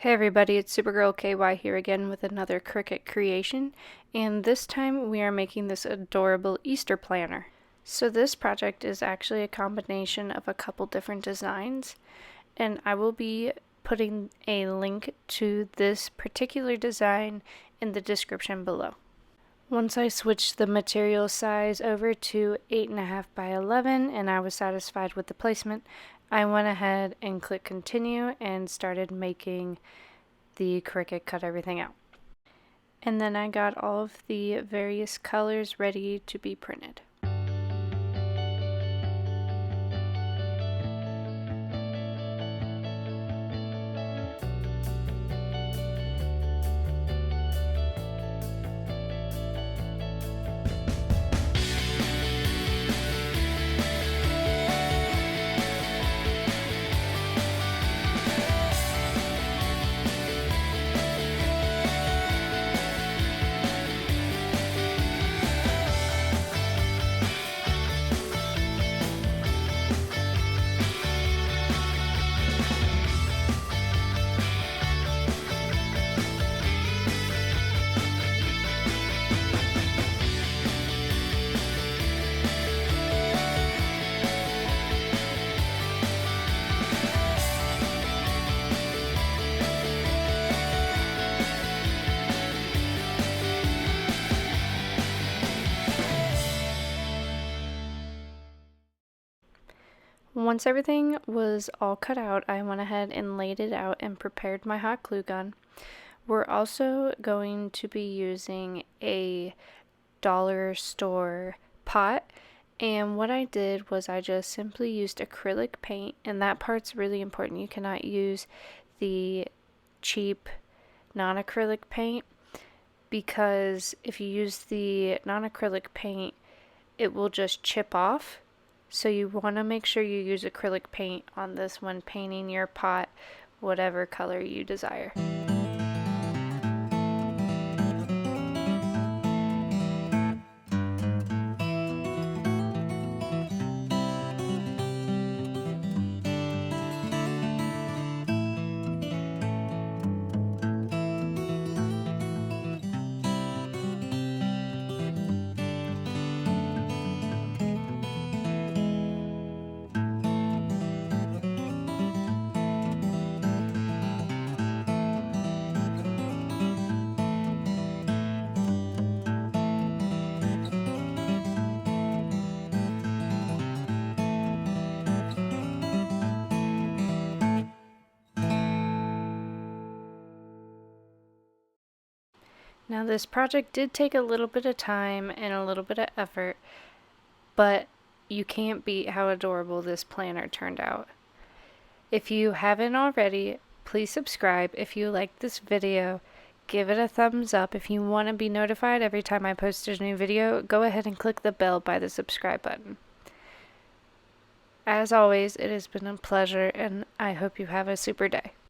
Hey everybody, it's Supergirl KY here again with another Cricut creation, and this time we are making this adorable Easter planner. So this project is actually a combination of a couple different designs, and I will be putting a link to this particular design in the description below. Once I switched the material size over to 8.5 by 11 and I was satisfied with the placement, I went ahead and clicked continue and started making the Cricut cut everything out. And then I got all of the various colors ready to be printed. Once everything was all cut out, I went ahead and laid it out and prepared my hot glue gun. We're also going to be using a dollar store pot, and what I did was I just simply used acrylic paint, and that part's really important. You cannot use the cheap non-acrylic paint, because if you use the non-acrylic paint, it will just chip off. So you want to make sure you use acrylic paint on this when painting your pot, whatever color you desire. Now this project did take a little bit of time and a little bit of effort, but you can't beat how adorable this planner turned out. If you haven't already, please subscribe. If you like this video, give it a thumbs up. If you want to be notified every time I post a new video, go ahead and click the bell by the subscribe button. As always, it has been a pleasure, and I hope you have a super day.